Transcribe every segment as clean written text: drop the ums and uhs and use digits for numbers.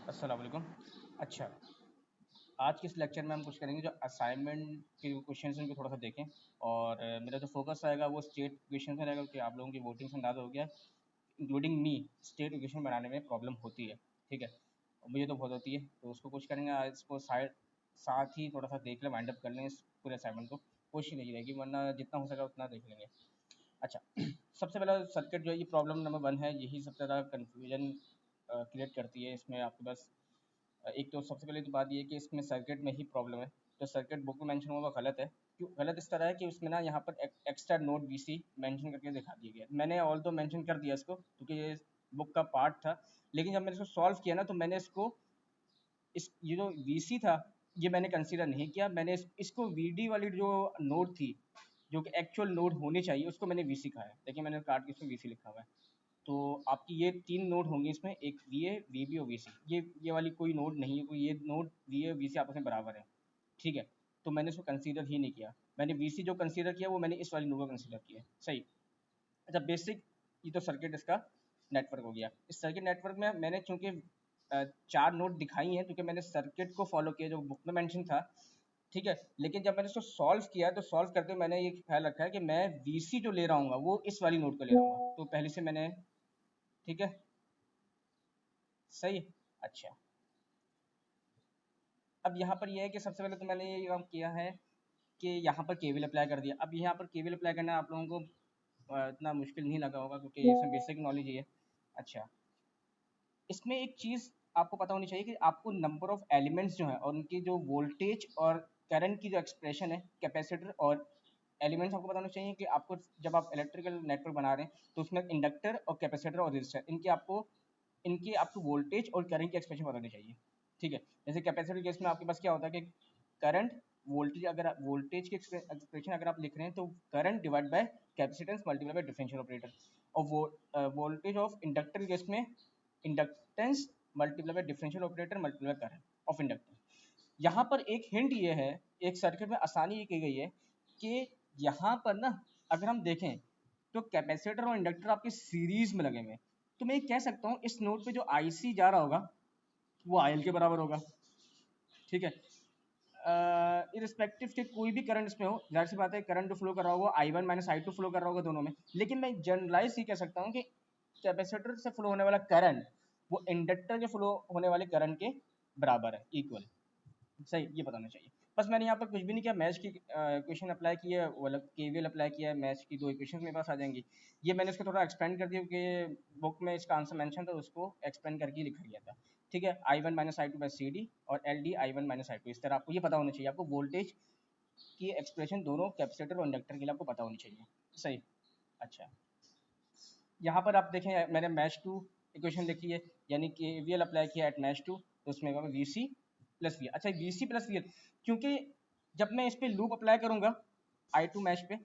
अस्सलाम वालेकुम। अच्छा, आज के इस लेक्चर में हम कुछ करेंगे जो असाइनमेंट के क्वेश्चन हैं उनको थोड़ा सा देखें। और मेरा जो फोकस रहेगा वो स्टेट इक्वेशन में रहेगा कि आप लोगों की वोटिंग से अंदाज़ा हो गया, इंक्लूडिंग मी, स्टेट इक्वेशन बनाने में प्रॉब्लम होती है। ठीक है, और मुझे तो बहुत होती है, तो उसको कुछ करेंगे आज, इसको साथ ही थोड़ा सा देख लें, वाइंड अप कर लें इस पूरे असाइनमेंट को। कोशिश नहीं रहेगी, वरना जितना हो सका उतना देख लेंगे। अच्छा, सबसे पहला सर्किट जो है, ये प्रॉब्लम नंबर 1 है, यही सबसे ज़्यादा कन्फ्यूजन क्रिएट करती है इसमें आपके पास। एक तो सबसे पहले तो बात ये है कि इसमें सर्किट में ही प्रॉब्लम है। तो सर्किट बुक में मेंशन हुआ वो गलत है। क्यों गलत? इस तरह है कि उसमें ना यहाँ पर एक्स्ट्रा नोट वीसी मेंशन करके दिखा दिया गया। मैंने ऑल तो मेंशन कर दिया इसको क्योंकि ये बुक का पार्ट था, लेकिन जब मैंने इसको सॉल्व किया ना तो मैंने इसको ये जो वीसी था ये मैंने कंसीडर नहीं किया। मैंने इसको वीडी वाली जो नोट थी, जो कि एक्चुअल नोट होनी चाहिए, उसको मैंने वीसी कहा है। देखिए मैंने काट के इसमें वीसी लिखा हुआ है। तो आपकी ये 3 नोड होंगे इसमें, एक वीए, वीबी और वीसी। ये वाली कोई नोड नहीं है, कोई ये नोड वीए और वीसी आपस में बराबर है। ठीक है, तो मैंने इसको कंसीडर ही नहीं किया। मैंने वीसी जो कंसीडर किया वो मैंने इस वाली नोड को कंसीडर किया। सही। अच्छा, बेसिक ये तो सर्किट इसका नेटवर्क हो गया। इस सर्किट नेटवर्क में मैंने चूंकि 4 नोड दिखाई हैं क्योंकि मैंने सर्किट को फॉलो किया जो बुक में मेंशन था। ठीक है, लेकिन जब मैंने इसको सॉल्व किया तो सॉल्व करते हुए मैंने ये ख्याल रखा है कि मैं वीसी जो ले रहा हूँ वो इस वाली नोड को ले रहा हूँ, तो पहले से मैंने। ठीक है, सही। अच्छा, अब यहाँ पर यह है कि सबसे पहले तो मैंने ये काम किया है कि यहाँ पर केवीएल अप्लाई कर दिया। अब यहाँ पर केवीएल अप्लाई करना आप लोगों को इतना मुश्किल नहीं लगा होगा क्योंकि इसमें बेसिक नॉलेज ही है। अच्छा, इसमें एक चीज़ आपको पता होनी चाहिए कि आपको नंबर ऑफ एलिमेंट्स जो हैं और उनकी जो वोल्टेज और करंट की जो एक्सप्रेशन है, कैपेसिटर और एलिमेंट्स आपको पता होना चाहिए कि आपको जब आप इलेक्ट्रिकल नेटवर्क बना रहे हैं तो उसमें इंडक्टर और कैपेसिटर और रेजिस्टर, इनकी आपको वोल्टेज और करंट की एक्सप्रेशन पता होनी चाहिए। ठीक है, जैसे कैपेसिटर केस में आपके पास क्या होता है कि करंट वोल्टेज, अगर वोल्टेज की एक्सप्रेशन अगर आप लिख रहे हैं तो current divide by capacitance multiply by differential operator. और वो वोल्टेज ऑफ इंडक्टर केस में inductance multiply by differential operator multiply by current of inductor. यहाँ पर एक हिंट ये है, एक सर्किट में आसानी ये की गई है कि यहाँ पर ना अगर हम देखें तो कैपेसिटर और इंडक्टर आपके सीरीज में लगे हुए हैं। तो मैं ये कह सकता हूँ इस नोड पे जो आईसी जा रहा होगा वो आईएल के बराबर होगा। ठीक है, इरिस्पेक्टिव के कोई भी करंट इसमें हो, जाहिर सी बात है करंट जो फ्लो कर रहा होगा I one minus I two flow कर रहा होगा दोनों में। लेकिन मैं जनरलाइज ये कह सकता हूँ कि कैपेसिटर से फ्लो होने वाला करंट वो इंडक्टर के फ्लो होने वाले करंट के बराबर है, इक्वल। सही, ये बताना चाहिए। बस मैंने यहाँ पर कुछ भी नहीं किया, मैच की इक्वेशन अप्लाई की है, वो अलग केवीएल अप्लाई किया है, मैच की 2 इक्वेशन मेरे पास आ जाएंगी। ये मैंने इसको थोड़ा एक्सपेंड कर दिया क्योंकि बुक में इसका आंसर मेंशन था, उसको एक्सपेंड करके लिखा गया था। ठीक है, I one minus I two by C D और L D I one minus I two. इस तरह आपको ये पता होना चाहिए, आपको वोल्टेज की एक्सप्रेशन दोनों कैपेसिटर और इंडक्टर के लिए आपको पता होनी चाहिए। सही। अच्छा, यहाँ पर आप देखें मैंने मैच टू इक्वेशन लिखी है, यानी कि वी एल अप्लाई किया एट मैच टू, तो उसमें होगा वी सी प्लस वी। अच्छा, V C plus V L, क्योंकि जब मैं इस पर लूप अप्लाई करूंगा आई टू मैच पे,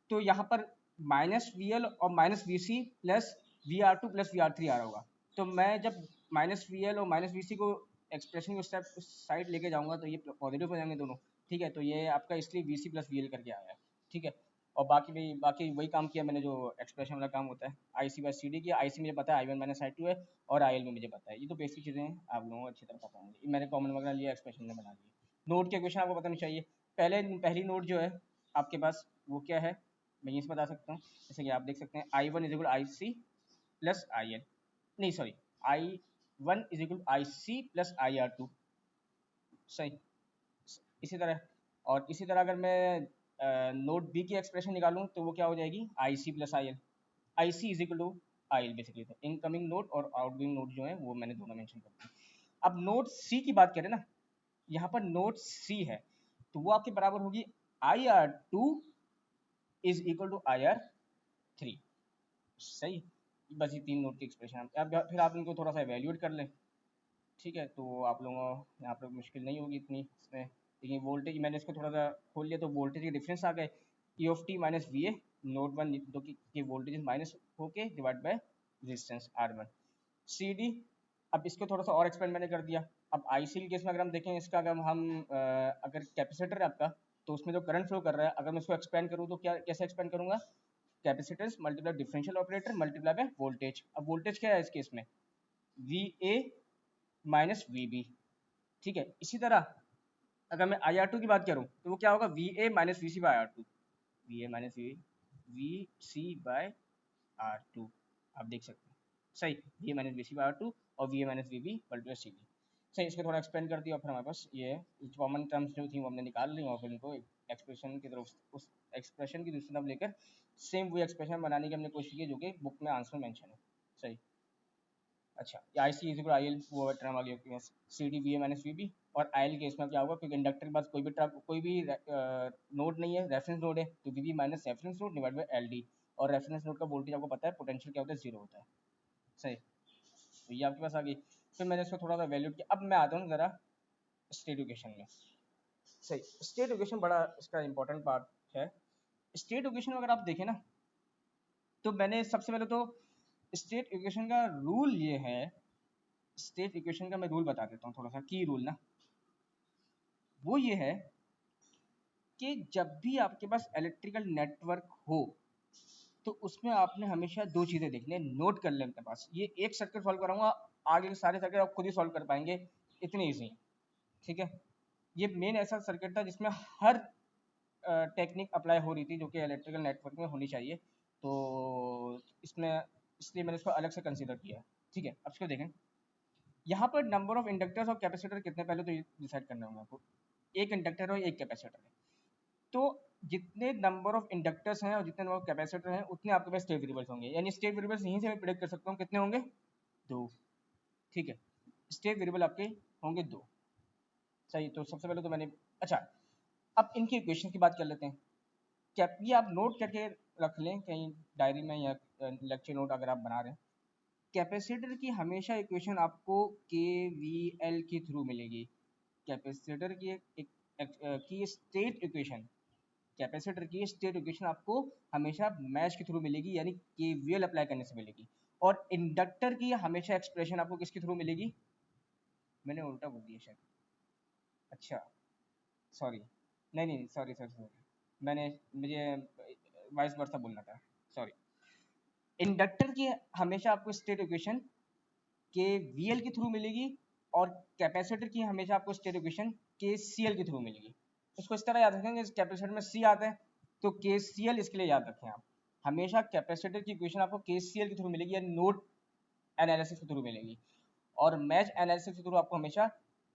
तो यहाँ पर माइनस वी एल और minus V C plus V R two plus V R three आ रहा होगा। तो मैं जब माइनस वी एल और माइनस वी सी को एक्सप्रेशन की उस साइड लेके जाऊंगा तो ये पॉजिटिव हो जाएंगे दोनों। ठीक है, तो ये आपका इसलिए V C plus V L करके आया है। ठीक है, और बाकी वही काम किया मैंने जो एक्सप्रेशन वाला काम होता है। I C by C D किया, आई सी मुझे पता है I one minus I two है, और आई एल में मुझे पता है। ये तो बेसिक चीज़ें हैं, आप लोगों को अच्छी तरह पता होंगी। मैंने कॉमन वगैरह लिया, एक्सप्रेशन ने बना लिया। नोट के क्वेश्चन आपको पता नहीं चाहिए। पहली नोट जो है आपके पास वो क्या है, मैं यहीं से बता सकता हूँ। जैसे कि आप देख सकते हैं I one is equal I C plus I L, नहीं sorry, I one is equal I C plus I R two. सही। इसी तरह, और इसी तरह अगर मैं नोट बी की एक्सप्रेशन निकालूं तो वो क्या हो जाएगी, I C plus I L. I C is equal to I L basically. तो इनकमिंग नोट और आउटगोइंग नोट जो है वो मैंने दोनों मेंशन कर दिए। अब नोट सी की बात करें ना, यहाँ पर नोट सी है तो वो आपके बराबर होगी I R two is equal to I R three. सही। बस ये 3 नोट की एक्सप्रेशन। अब फिर आप इनको थोड़ा सा एवेल्यूएट कर लें। ठीक है, तो आप लोगों को यहाँ पर मुश्किल नहीं होगी इतनी इसमें। लेकिन वोल्टेज मैंने इसको थोड़ा सा खोल लिया तो वोल्टेज के डिफरेंस आ गए, E of T minus V A. Node one दो की वोल्टेज माइनस होके divide by resistance R one. C D, अब इसको थोड़ा सा और एक्सपेंड मैंने कर दिया। अब आई सी केस में अगर हम देखें इसका, अगर अगर कैपेसिटर है आपका तो उसमें जो करंट फ्लो कर रहा है, अगर मैं इसको एक्सपेंड करूँ तो क्या कैसे एक्सपेंड करूँगा, capacitors multiply differential operator multiply by voltage. अब वोल्टेज क्या है इस केस में, V A minus V B. ठीक है, इसी तरह अगर मैं आई आर टू की बात करूँ तो वो क्या होगा, V A minus V C by R two, V A minus V C by R two. आप देख सकते हैं सही, V A minus V C by R two और V A minus V B plus C B. सही, इसको थोड़ा expand कर दिया और फिर हमारे पास ये कॉमन टर्म्स जो थी वो हमने निकाल ली और फिर इनको एक्सप्रेशन की तरफ, उस एक्सप्रेशन की दूसरी तरफ लेकर सेम वो एक्सप्रेशन बनाने की हमने कोशिश की जो कि बुक में आंसर मेंशन है। सही। अच्छा, I C is equal I L, वो टर्म आ गई आपके पास, C D V A minus V B. और आई एल केस में क्या होगा, क्योंकि इंडक्टर के पास कोई भी नोड नहीं है, रेफरेंस नोड है, तो V B minus reference node divide by L D. और रेफरेंस नोड का वोल्टेज आपको पता है, पोटेंशियल क्या होता है, जीरो होता है। सही, तो ये आपके पास आ गई। फिर मैंने इसको थोड़ा सा वैल्यू किया। अब मैं आता हूँ ज़रा स्टेट इक्वेशन में। सही, स्टेट इक्वेशन बड़ा इसका इंपॉर्टेंट पार्ट है। स्टेट इक्वेशन में अगर आप देखें ना, तो मैंने सबसे पहले तो स्टेट इक्वेशन का रूल ये है, स्टेट इक्वेशन का मैं रूल बता देता हूँ थोड़ा सा, की रूल ना, वो ये है कि जब भी आपके पास इलेक्ट्रिकल नेटवर्क हो तो उसमें आपने हमेशा दो चीज़ें देखनी है, नोट कर लें अपने पास। ये एक सर्किट सॉल्व कराऊंगा, आगे के सारे सर्किट आप खुद ही सॉल्व कर पाएंगे, इतनी ईजी। ठीक है, ये मेन ऐसा सर्किट था जिसमें हर टेक्निक अप्लाई हो रही थी जो कि इलेक्ट्रिकल नेटवर्क में होनी चाहिए, तो इसमें इसलिए मैंने इसको अलग से कंसिडर किया। ठीक है, अब इसको देखें, यहाँ पर नंबर ऑफ इंडक्टर्स और कैपेसिटर कितने, पहले तो ये डिसाइड करना होगा आपको। एक इंडक्टर और एक कैपेसिटर है, तो जितने नंबर ऑफ इंडक्टर्स हैं और जितने नंबर ऑफ कैपेसिटर हैं उतने आपके पास स्टेट वेरिएबल्स होंगे, यानी स्टेट वेरिएबल्स यहीं से मैं प्रेडिक्ट कर सकता हूँ कितने होंगे, दो। ठीक है, स्टेट वेरिएबल आपके होंगे दो। सही, तो सबसे पहले तो मैंने, अच्छा अब इनकी इक्वेशन की बात कर लेते हैं। क्या ये आप नोट करके रख लें कहीं डायरी में या लेक्चर नोट अगर आप बना रहे हैं। कैपेसिटर की हमेशा इक्वेशन आपको के वी एल के थ्रू मिलेगी। कैपेसिटर की की स्टेट इक्वेशन, कैपेसिटर की स्टेट इक्वेशन आपको हमेशा मैच के थ्रू मिलेगी, यानी केवीएल अप्लाई करने से मिलेगी। और इंडक्टर की हमेशा एक्सप्रेशन आपको किसके थ्रू मिलेगी, मैंने उल्टा बोल दिया शायद, अच्छा सॉरी, नहीं नहीं सॉरी सॉरी सॉरी, मैंने मुझे वाइस वर्सा बोलना था, सॉरी। इंडक्टर की हमेशा आपको स्टेट इक्वेशन के वी एल के थ्रू मिलेगी और कैपेसिटर की हमेशा आपको स्टेट इक्वेशन के सी एल के थ्रू मिलेगी। इसको इस तरह याद रखेंगे, कैपेसिटर में सी आता है तो के सी एल इसके लिए याद रखें आप, हमेशा कैपेसिटर की इक्वेशन आपको के सी एल के थ्रू मिलेगी या नोड एनालिसिस के थ्रू मिलेगी, और मैच एनालिसिस के थ्रू आपको हमेशा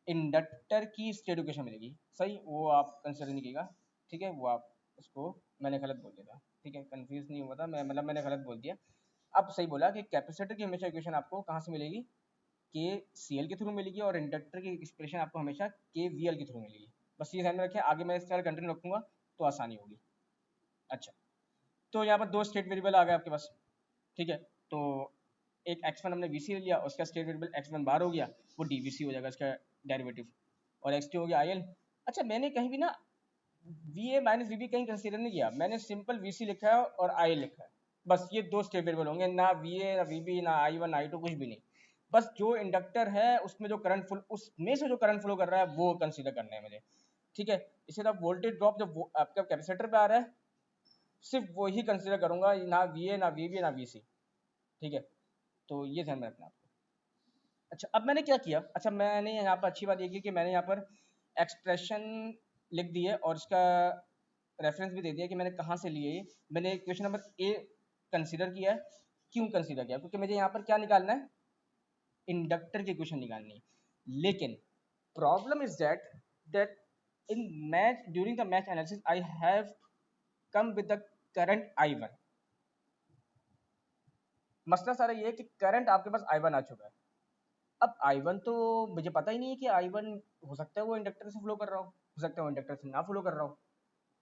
इंडक्टर की स्टेट इक्वेशन मिलेगी। सही, वो आप कंसिडर नहीं कीजिएगा। ठीक है, वो आप उसको, मैंने गलत बोल दिया था। ठीक है, कंफ्यूज नहीं हुआ था मैं, मतलब मैंने गलत बोल दिया। अब सही बोला कि कैपेसिटर की हमेशा इक्वेशन आपको कहाँ से मिलेगी, के सी एल के थ्रू मिलेगी, और इंडक्टर की एक्सप्रेशन आपको हमेशा के वी एल के थ्रू मिलेगी। बस ये ध्यान में रखें, आगे मैं इस तरह कंटिन्यू रखूंगा तो आसानी होगी। अच्छा, तो यहाँ पर दो स्टेट वेरिएबल आ गए आपके पास। ठीक है, तो एक x1 हमने vc ले लिया, उसका स्टेट वेरिएबल x1 बार हो गया, वो dvc हो जाएगा इसका डेरिवेटिव, और x2 हो गया il। अच्छा, मैंने कहीं भी ना va माइनस vb कहीं कंसीडर नहीं किया, मैंने सिंपल vc लिखा है और il लिखा है, बस ये दो स्टेट वेरिएबल होंगे, ना va ना vb ना i1 i2 कुछ भी नहीं। बस जो इंडक्टर है उसमें जो करंट फ्लो, उसमें से जो करंट फ्लो कर रहा है वो कंसीडर करना है मुझे। ठीक है, इसी तरह वोल्टेज ड्रॉप जो आपका कैपेसिटर पे आ रहा है सिर्फ वही कंसीडर करूंगा, ना va ना vb ना vc। ठीक है, तो ये ध्यान में रखना आपको। अच्छा, अब मैंने क्या किया, अच्छा मैंने यहाँ पर अच्छी बात ये की कि मैंने यहाँ पर एक्सप्रेशन लिख दी है और इसका रेफरेंस भी दे दिया कि मैंने कहाँ से लिए ये। मैंने क्वेश्चन नंबर ए कंसीडर किया है। क्यों कंसीडर किया, क्योंकि मुझे यहाँ पर क्या निकालना है, इंडक्टर की इक्वेशन निकालनी है। लेकिन problem is that that in match during the match analysis I have come with the current I1। मसला सारा ये है कि करंट आपके पास I1 आ चुका है। अब I1 तो मुझे पता ही नहीं है कि I1 हो सकता है वो इंडक्टर से फ्लो कर रहा हो सकता है वो इंडक्टर से ना फ्लो कर रहा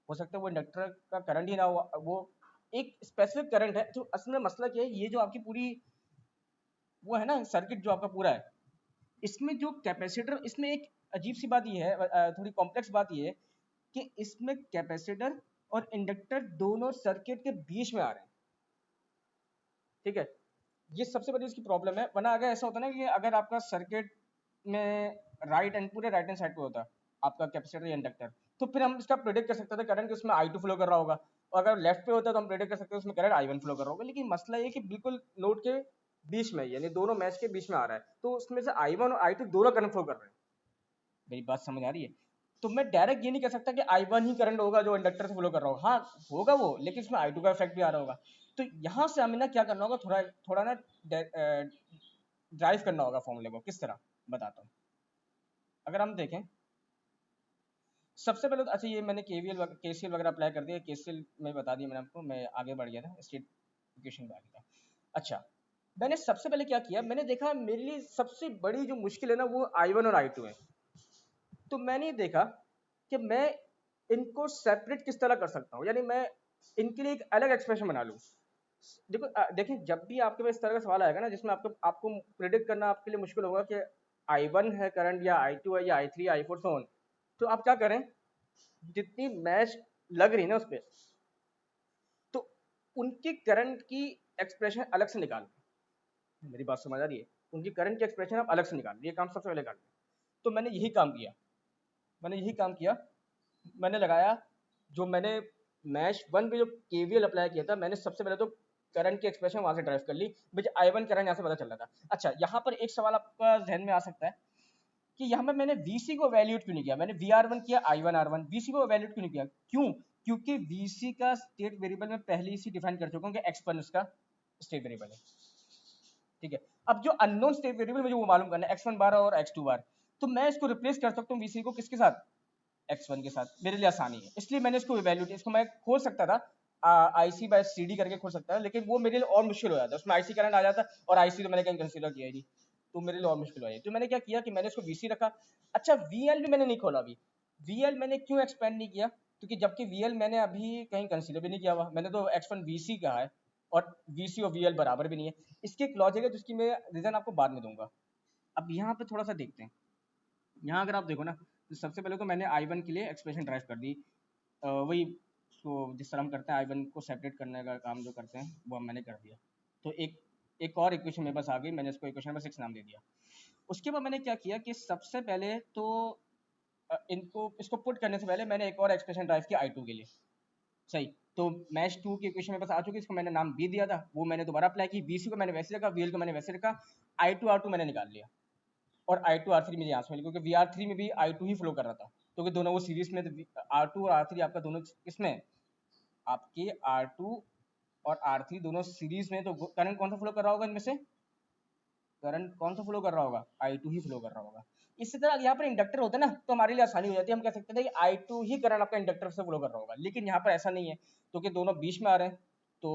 हो सकता है वो इंडक्टर का करंट ही ना हो, वो एक स्पेसिफिक करंट है। तो असल में मसला क्या है, ये जो आपकी पूरी वो है ना सर्किट जो आपका पूरा है, इसमें जो कैपेसिटर, इसमें एक अजीब सी बात ये है, थोड़ी कॉम्प्लेक्स बात ये है कि इसमें कैपेसिटर और इंडक्टर दोनों सर्किट के बीच में आ रहे हैं। ठीक है, ये सबसे बड़ी इसकी प्रॉब्लम है। वरना अगर ऐसा होता ना कि अगर आपका सर्किट में राइट एंड पूरे राइट हैंड साइड पे होता आपका कैपेसिटर या इंडक्टर, तो फिर हम इसका प्रेडिक्ट कर सकते थे करंट कि उसमें I2 फ्लो कर रहा होगा, और अगर लेफ्ट पे होता तो हम प्रेडिक्ट कर सकते हैं उसमें करंट I1 फ्लो कर रहा होगा। लेकिन मसला ये कि बिल्कुल नोड के बीच में, यानी दोनों मैच के बीच में आ रहा है, तो उसमें से I1 और I2 दोनों करंट फ्लो कर रहे हैं। मेरी बात समझ आ रही है? तो मैं डायरेक्ट ये नहीं कह सकता कि I1 ही करंट होगा जो इंडक्टर से फ्लो कर रहा होगा, हाँ होगा वो, लेकिन इसमें I2 का इफेक्ट भी आ रहा होगा। तो यहाँ से हमें ना क्या करना होगा, थोड़ा थोड़ा ना ड्राइव करना होगा फॉर्मूले को। किस तरह बताता हूँ। अगर हम देखें सबसे पहले तो, अच्छा ये मैंने केसीएल वगैरह अप्लाई कर दिया, केसीएल में बता दिया मैंने आपको, मैं आगे बढ़ गया था स्टेट इक्वेशन पे आ गया था। अच्छा मैंने सबसे पहले क्या किया, मैंने देखा मेरे लिए सबसे बड़ी जो मुश्किल है ना वो I1 और I2 है। तो मैंने देखा कि मैं इनको सेपरेट किस तरह कर सकता हूँ, यानी मैं इनके लिए एक अलग एक्सप्रेशन बना लूँ। देखो देखिए जब भी आपके पास इस तरह का सवाल आएगा ना जिसमें आपको आपको प्रिडिक्ट करना आपके लिए मुश्किल होगा कि I1 है करंट या I2 है या I3 I4 सो ऑन, तो आप क्या करें, जितनी मैच लग रही है ना उस पर, तो उनकी करंट की एक्सप्रेशन अलग से निकाल, मेरी बात समझ आ रही है, उनकी करंट की एक्सप्रेशन आप अलग से निकाल, ये काम सबसे पहले कर। तो मैंने यही काम किया, मैंने लगाया, जो मैंने मैश 1 पे जो केवीएल अप्लाई किया था, मैंने सबसे पहले तो करंट की एक्सप्रेशन वहां से ड्राइव कर ली, मुझे I1 करंट यहाँ से पता चल रहा था। अच्छा यहाँ पर एक सवाल आपका जहन में आ सकता है कि यहाँ पर मैंने VC को वैल्यूट क्यों नहीं किया, मैंने VR1 किया I1 R1, VC को वैल्यूट क्यों नहीं किया, क्यों, क्योंकि VC का स्टेट वेरिएबल में पहले ही डिफाइन कर चुका हूँ कि x1 उसका स्टेट वेरिएबल है। ठीक है, अब जो अननोन स्टेट वेरिएबल मुझे वो मालूम करना है x1 बार और x2 बार, तो मैं इसको रिप्लेस कर सकता हूँ VC को किसके साथ, x1 के साथ, मेरे लिए आसानी है, इसलिए मैंने इसको इवैल्यूएट, इसको मैं खोल सकता था IC बाय CD करके खोल सकता था, लेकिन वो मेरे लिए और मुश्किल हो जाता, उसमें IC करंट आ जाता और IC तो मैंने कहीं कंसीडर किया ही नहीं, तो मेरे लिए और मुश्किल हो जाती। तो मैंने क्या किया कि मैंने इसको VC रखा। अच्छा VL भी मैंने नहीं खोला अभी, VL मैंने क्यों एक्सपेंड नहीं किया, क्योंकि जबकि VL मैंने अभी कहीं कंसीडर भी नहीं किया हुआ, मैंने तो x1 VC कहा है और VC और VL बराबर भी नहीं है। इसकी एक लॉजिक है जिसकी मैं रीजन आपको बाद में दूंगा। अब यहाँ पे थोड़ा सा देखते हैं, यहाँ अगर आप देखो ना, तो सबसे पहले तो मैंने I1 के लिए एक्सप्रेशन ड्राइव कर दी, वही तो जिस तरह हम करते हैं I1 को सेपरेट करने का काम जो करते हैं वो मैंने कर दिया। तो एक और इक्वेशन मेरे पास आ गई, मैंने इसको इक्वेशन नंबर 6 नाम दे दिया। उसके बाद मैंने क्या किया कि सबसे पहले तो इनको इसको पुट करने से पहले मैंने एक और एक्सप्रेशन ड्राइव किया I2 के लिए। सही, तो मैच 2 की इक्वेशन मेरे पास आ चुकी, इसको मैंने नाम B दिया था, वो मैंने दोबारा अप्लाई की, BC को मैंने वैसे रखा, VL को मैंने वैसे रखा, I2 R2 मैंने निकाल लिया और I2 R3 मुझे यहाँ से मिली, क्योंकि VR3 में भी I2 ही फ्लो कर रहा था, क्योंकि दोनों वो सीरीज में, R2 और R3 आपका दोनों किसमें, आपके R2 और R3 दोनों सीरीज में, तो करंट कौन सा फ्लो कर रहा होगा इनमें से, करंट कौन सा फ्लो कर रहा होगा, I2 ही फ्लो कर रहा होगा। इसी तरह यहाँ पर इंडक्टर होता है ना, तो हमारे लिए आसानी हो जाती है, हम कह सकते थे कि I2 ही करंट आपका इंडक्टर से फ्लो कर रहा होगा, लेकिन यहाँ पर ऐसा नहीं है, क्योंकि दोनों बीच में आ रहे हैं, तो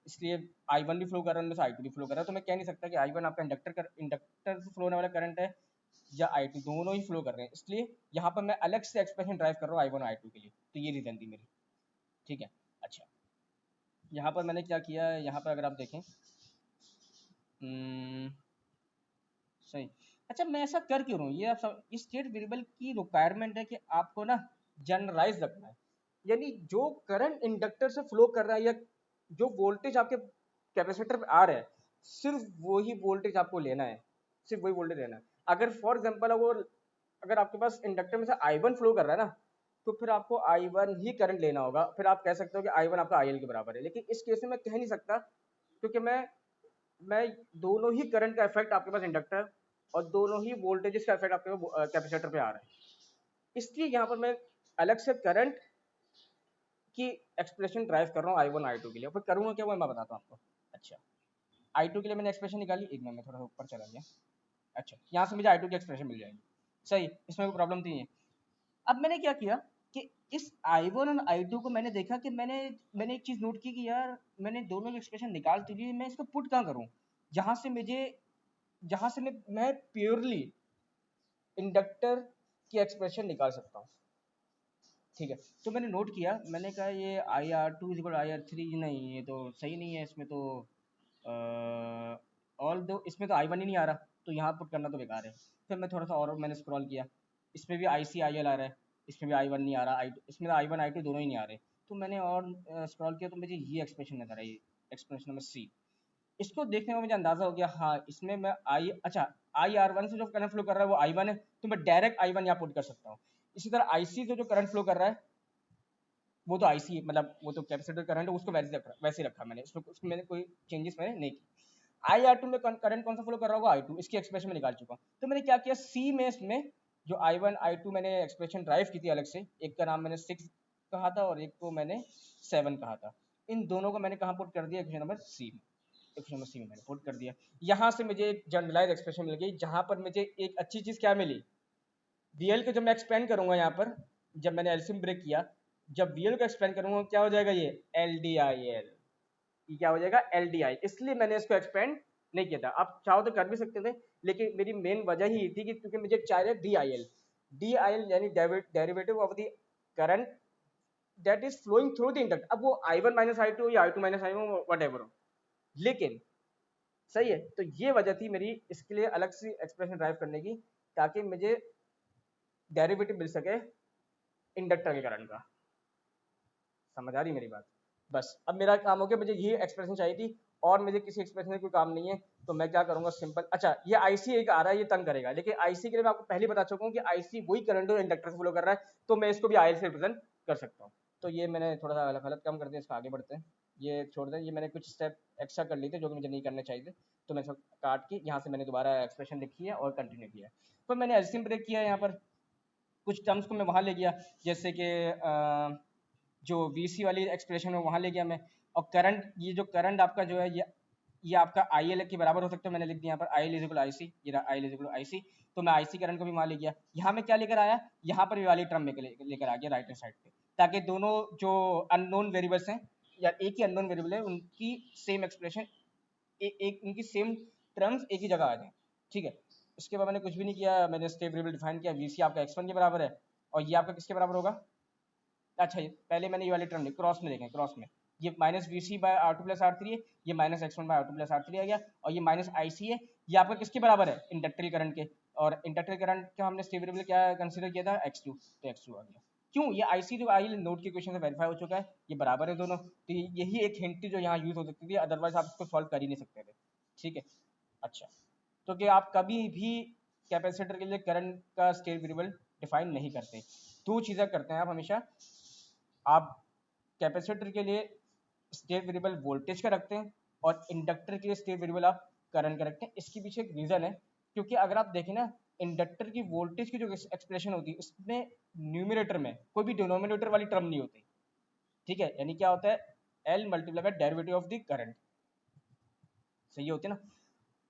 इसलिए I1 भी फ्लो कर रहा है, उनमें से I2 भी फ्लो कर रहा है, तो मैं कह नहीं सकता कि I1 आपका इंडक्टर से फ्लो होने वाला करंट है या I2, दोनों ही फ्लो कर रहे हैं, इसलिए यहाँ पर मैं अलग से एक्सप्रेशन ड्राइव कर रहा हूँ I1 और I2 के लिए, तो ये रीजन थी मेरी। ठीक है, अच्छा यहाँ पर मैंने क्या किया, यहाँ पर अगर आप देखें, सही, अच्छा मैं ऐसा कर क्यों रहा हूँ, ये आप सब, इस स्टेट वेरिएबल की रिक्वायरमेंट है कि आपको ना जनरलाइज रखना है, यानी जो करंट इंडक्टर से फ्लो कर रहा है या जो वोल्टेज आपके कैपेसिटर पे आ रहा है, सिर्फ वही वोल्टेज आपको लेना है, सिर्फ वही वोल्टेज लेना है। अगर फॉर एग्जांपल अगर आपके पास इंडक्टर में से I1 फ्लो कर रहा है ना, तो फिर आपको I1 ही करंट लेना होगा, फिर आप कह सकते हो कि I1 आपका IL के बराबर है, लेकिन इस केस में मैं कह नहीं सकता, क्योंकि मैं दोनों ही करंट का इफेक्ट आपके पास इंडक्टर और दोनों ही वोल्टेजेस का इफेक्ट आपके कैपेसिटर पे आ रहा है, इसलिए यहाँ पर मैं अलग से करंट की एक्सप्रेशन ड्राइव कर रहा हूँ I1 I2 के लिए, फिर करूँगा क्या वो मैं बताता हूँ आपको। अच्छा I2 के लिए मैंने एक्सप्रेशन निकाली, एक मिनट में थोड़ा ऊपर चला गया, अच्छा यहाँ से मुझे I2 की एक्सप्रेशन मिल जाएगी, सही, इसमें कोई प्रॉब्लम नहीं है। अब मैंने क्या किया कि इस I1 और I2 को मैंने देखा कि मैंने एक चीज नोट की कि यार मैंने दोनों की एक्सप्रेशन निकाल तो ली, मैं इसको पुट कहाँ करूँ जहां से मैं प्योरली इंडक्टर की एक्सप्रेशन निकाल सकता हूँ। ठीक है, तो मैंने नोट किया, मैंने कहा ये IR2 इक्वल IR3, नहीं ये तो सही नहीं है, इसमें तो ऑल दो इसमें तो I1 ही नहीं आ रहा, तो यहाँ पुट करना तो बेकार है। फिर मैं थोड़ा सा और मैंने स्क्रॉल किया, इसमें भी IC IL आ रहा है, इसमें भी I1 नहीं आ रहा, इसमें तो I1 I2 दोनों ही नहीं आ रहे, तो मैंने और स्क्रॉल किया तो मुझे ये एक्सप्रेशन नजर आई, एक्सप्रेशन नंबर C। इसको देखने में मुझे अंदाजा हो गया, हाँ इसमें मैं अच्छा IR1 से जो करंट फ्लो कर रहा है वो I1 है, तो मैं डायरेक्ट I1 यहाँ पुट कर सकता हूँ। इसी तरह IC से जो करंट फ्लो कर रहा है वो तो IC मतलब वो तो कैपेसिटर करंट है, उसको वैसे रखा मैंने, उसमें मैंने कोई चेंजेस मैंने नहीं की। IR2 में करंट कौन सा फ्लो कर रहा होगा, I2, इसकी एक्सप्रेशन में निकाल चुका हूँ। तो मैंने क्या किया, सी में इसमें जो I1 I2 मैंने एक्सप्रेशन ड्राइव की थी अलग से, एक का नाम मैंने 6 कहा था और एक को मैंने 7 कहा था, इन दोनों को मैंने कहाँ पुट कर दिया, इक्वेशन नंबर सी में, इक्वेशन नंबर सी में मैंने पुट कर दिया। यहाँ से मुझे एक जनरलाइज एक्सप्रेशन मिल गई, जहाँ पर मुझे एक अच्छी चीज क्या मिली, VL को जब मैं एक्सपेंड करूंगा यहाँ पर, जब मैंने एलसीएम ब्रेक किया, जब VL को एक्सपेंड करूंगा क्या हो जाएगा, ये LDIL, ये क्या हो जाएगा, LDI। इसलिए मैंने इसको एक्सपेंड नहीं किया था, आप चाहो तो कर भी सकते थे, लेकिन मेरी मेन वजह ही थी कि क्योंकि मुझे चाहिए DIL, DIL यानी derivative of the current that is flowing through the inductor. अब वो I1 माइनस I2 या I2 minus I1 what ever हो, लेकिन सही है। तो ये वजह थी मेरी इसके लिए अलग से एक्सप्रेशन ड्राइव करने की, ताकि मुझे डेरिवेटिव मिल सके इंडक्टर के करंट का। समझ आ रही मेरी बात? बस अब मेरा काम हो गया, मुझे ये एक्सप्रेशन चाहिए थी और मुझे किसी एक्सप्रेशन में कोई काम नहीं है, तो मैं क्या करूंगा, सिंपल, अच्छा ये आईसी एक आ रहा है, ये तंग करेगा, लेकिन आईसी के लिए मैं आपको पहले बता चुका हूँ कि आईसी वही करंट और इंडक्टर से फ्लो कर रहा है, तो मैं इसको भी आईएल से रिप्रेजेंट कर सकता हूँ। तो ये मैंने थोड़ा सा गलत काम कर दिया, इसको आगे बढ़ते हैं, ये छोड़ दें, ये मैंने कुछ स्टेप एक्स्ट्रा कर लिए थे जो कि मुझे नहीं करने चाहिए थे, तो मैं इसको काट के यहाँ से मैंने दोबारा एक्सप्रेशन लिखी है और कंटिन्यू किया। तो मैंने एलसीएम ब्रेक किया, यहाँ पर कुछ टर्म्स को मैं वहाँ ले गया, जैसे कि जो VC वाली एक्सप्रेशन है वहाँ ले गया मैं, और करंट, ये जो करंट आपका जो है ये आपका IL के बराबर हो सकता है, मैंने लिख दिया यहाँ पर IL इज इक्वल IC, ये रहा IL इज इक्वल IC, तो मैं IC करंट को भी वहाँ ले गया। यहाँ में क्या लेकर आया, यहाँ पर ये वाली टर्म लेकर आ गया राइट हैंड साइड पे, ताकि दोनों जो अननोन वेरिएबल्स हैं या एक ही अननोन वेरिएबल है उनकी सेम एक्सप्रेशन, एक उनकी सेम टर्म्स एक ही जगह आ जाए, ठीक है। इसके बाद मैंने कुछ भी नहीं किया, मैंने स्टेट वेरिएबल डिफाइन किया, VC आपका x1 के बराबर है और ये आपका किसके बराबर होगा, अच्छा ये पहले मैंने ये वाली टर्म ली, क्रॉस में देखें, क्रॉस में ये minus VC bye R2 plus R3 है, ये minus x1 bye R2 plus R3 आ गया, और ये माइनस IC है, ये आपका किसके बराबर है, इंडक्टरी करंट के, और इंडक्टरी करंट का हमने स्टेट वेरिएबल क्या कंसीडर किया था, x2, तो x2 आ गया। क्यों, ये IC जो आई नोट के क्वेश्चन से वेरीफाई हो चुका है, ये बराबर है दोनों, तो यही एक हिंट जो यहाँ यूज हो सकती थी, अदरवाइज आप इसको सॉल्व कर ही नहीं सकते थे, ठीक है। अच्छा, तो कि आप कभी भी कैपेसिटर के लिए करंट का स्टेट वेरिएबल डिफाइन नहीं करते, दो चीज़ें करते हैं आप हमेशा, आप कैपेसिटर के लिए स्टेट वेरिएबल वोल्टेज का रखते हैं और इंडक्टर के लिए स्टेट वेरिएबल आप करंट का रखते हैं। इसके पीछे एक रीज़न है, क्योंकि अगर आप देखें ना, इंडक्टर की वोल्टेज की जो एक्सप्रेशन होती है उसमें न्यूमरेटर में कोई भी डिनोमिनेटर वाली टर्म नहीं होती, ठीक है, यानी क्या होता है, L multiply by derivative of the current, सही होती है ना।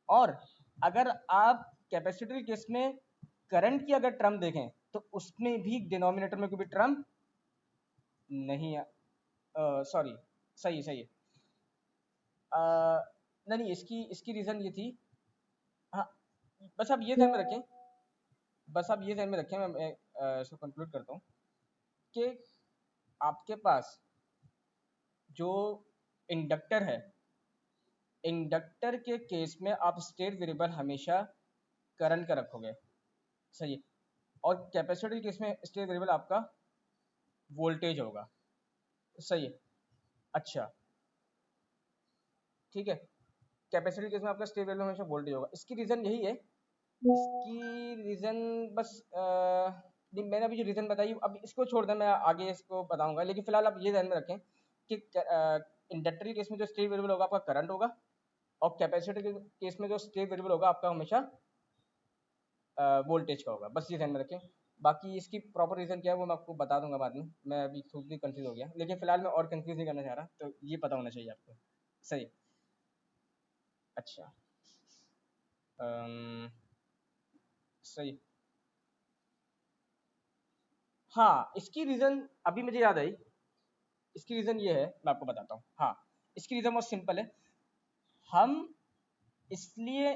और अगर आप कैपेसिटर के केस में करंट की अगर टर्म देखें तो उसमें भी डिनोमिनेटर में कोई भी टर्म नहीं है, सॉरी, सही सही है, नहीं इसकी इसकी रीज़न ये थी, हाँ, बस आप ये ध्यान में रखें, बस आप ये ध्यान में रखें, मैं इसको कंक्लूड करता हूँ कि आपके पास जो इंडक्टर है, इंडक्टर के केस में आप स्टेट वेरिएबल हमेशा करंट का रखोगे, सही है, और कैपेसिटर के केस में स्टेट वेरिएबल आपका वोल्टेज होगा, सही है। अच्छा, ठीक है, कैपेसिटर के केस में आपका स्टेट वेरिएबल हमेशा वोल्टेज होगा, इसकी रीज़न यही है, इसकी रीज़न बस नहीं, मैंने अभी जो रीज़न बताई, अब इसको छोड़ दें, मैं आगे इसको बताऊंगा, लेकिन फिलहाल आप ये ध्यान में रखें कि इंडक्टर के केस में जो स्टेट वेरिएबल होगा आपका करंट होगा, और कैपेसिटर के केस में जो स्टेट वेरिएबल होगा आपका हमेशा वोल्टेज का होगा, बस ये ध्यान में रखें। बाकी इसकी प्रॉपर रीज़न क्या है वो मैं आपको बता दूंगा बाद में, मैं अभी खुद भी कंफ्यूज हो गया, लेकिन फिलहाल मैं और कंफ्यूज नहीं करना चाह रहा, तो ये पता होना चाहिए आपको, सही। अच्छा, सही, हाँ, इसकी रीज़न अभी मुझे याद आई, इसकी रीज़न ये है, मैं आपको बताता हूँ, हाँ, इसकी रीज़न बहुत सिंपल है, हम इसलिए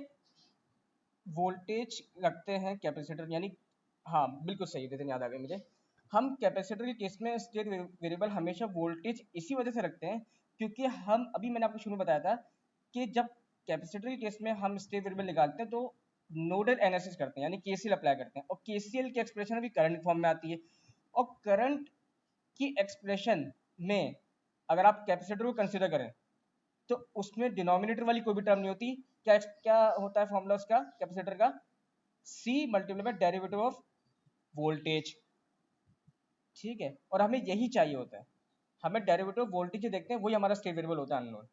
वोल्टेज रखते हैं कैपेसिटर, यानी हाँ बिल्कुल सही, रीज़न याद आ गया मुझे, हम कैपेसिटर के केस में स्टेट वेरिएबल हमेशा वोल्टेज इसी वजह से रखते हैं, क्योंकि हम अभी मैंने आपको शुरू में बताया था कि जब कैपेसिटर के केस में हम स्टेट वेरिएबल निकालते हैं तो नोडल एनालिसिस करते हैं, यानी केसीएल अप्लाई करते हैं, और केसीएल की एक्सप्रेशन भी करंट फॉर्म में आती है, और करंट की एक्सप्रेशन में अगर आप कैपेसिटर को कंसिडर करें तो उसमें डिनोमिनेटर वाली कोई भी टर्म नहीं होती, क्या क्या होता है फॉर्मूला उसका कैपेसिटर का, C multiply by derivative of voltage, ठीक है, और हमें यही चाहिए होता है, हमें डेरिवेटिव ऑफ वोल्टेज देखते हैं, वही हमारा स्टेट वेरिएबल होता है अननोन।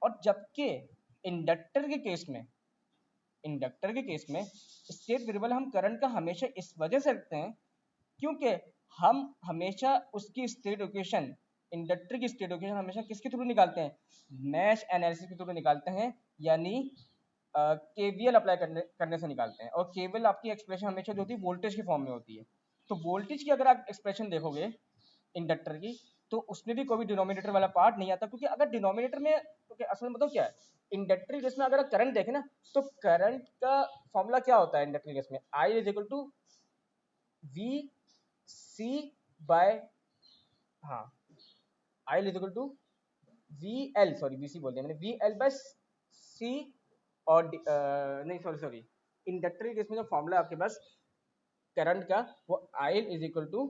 और जबकि इंडक्टर के केस में, इंडक्टर के केस में स्टेट वेरिएबल हम करंट का हमेशा इस वजह से रखते हैं क्योंकि हम हमेशा उसकी स्टेट इक्वेशन, इंडक्टर की स्टेट इक्वेशन हमेशा किसके थ्रू निकालते हैं, मैश एनालिसिस के थ्रू निकालते हैं, यानी केवीएल अप्लाई करने से निकालते हैं। और केवीएल आपकी एक्सप्रेशन हमेशा जो होती है वोल्टेज की फॉर्म में होती है। तो वोल्टेज की अगर आप एक्सप्रेशन देखोगे इंडक्टर की, तो उसमें भी कोई डिनोमिनेटर वाला पार्ट नहीं आता, क्योंकि अगर डिनोमिनेटर में, तो असल में बताओ क्या है इंडक्टर केस में, अगर करंट देखें ना तो करंट का फॉर्मूला क्या होता है इंडक्टर केस में, I is equal to V C by, हाँ I is equal to V L, sorry V C बोल दिया मैंने, वी एल बाय सी, और नहीं सॉरी सॉरी, इंडक्टर के केस में जो फॉर्मूला आपके पास करंट का, वो I is equal to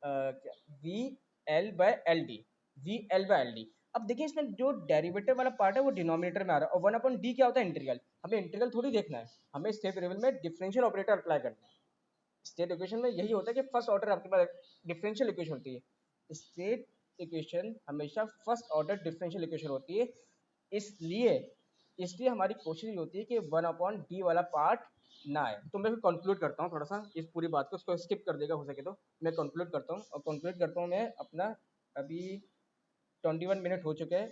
V L by L D, V L by L D. अब देखिए इसमें जो डेरिवेटिव वाला पार्ट है वो डिनोमिनेटर में आ रहा है, और वन अपॉन डी क्या होता है, इंटीग्रल। हमें इंटीग्रल थोड़ी देखना है, हमें स्टेट वेरिएबल में डिफरेंशियल ऑपरेटर अप्लाई करना है। स्टेट इक्वेशन में यही होता है कि फर्स्ट ऑर्डर आपके पास डिफरेंशियल इक्वेशन होती है। स्टेट इक्वेशन हमेशा फर्स्ट ऑर्डर डिफरेंशियल इक्वेशन होती है, इसलिए इसलिए हमारी कोशिश होती है कि वन अपॉन डी वाला पार्ट ना आए। तो मैं कंक्लूड करता हूँ थोड़ा सा इस पूरी बात को, उसको स्किप कर देगा हो सके तो। मैं कंक्लूड करता हूँ, और कंक्लूड करता हूँ मैं अपना, अभी 21 मिनट हो चुके हैं,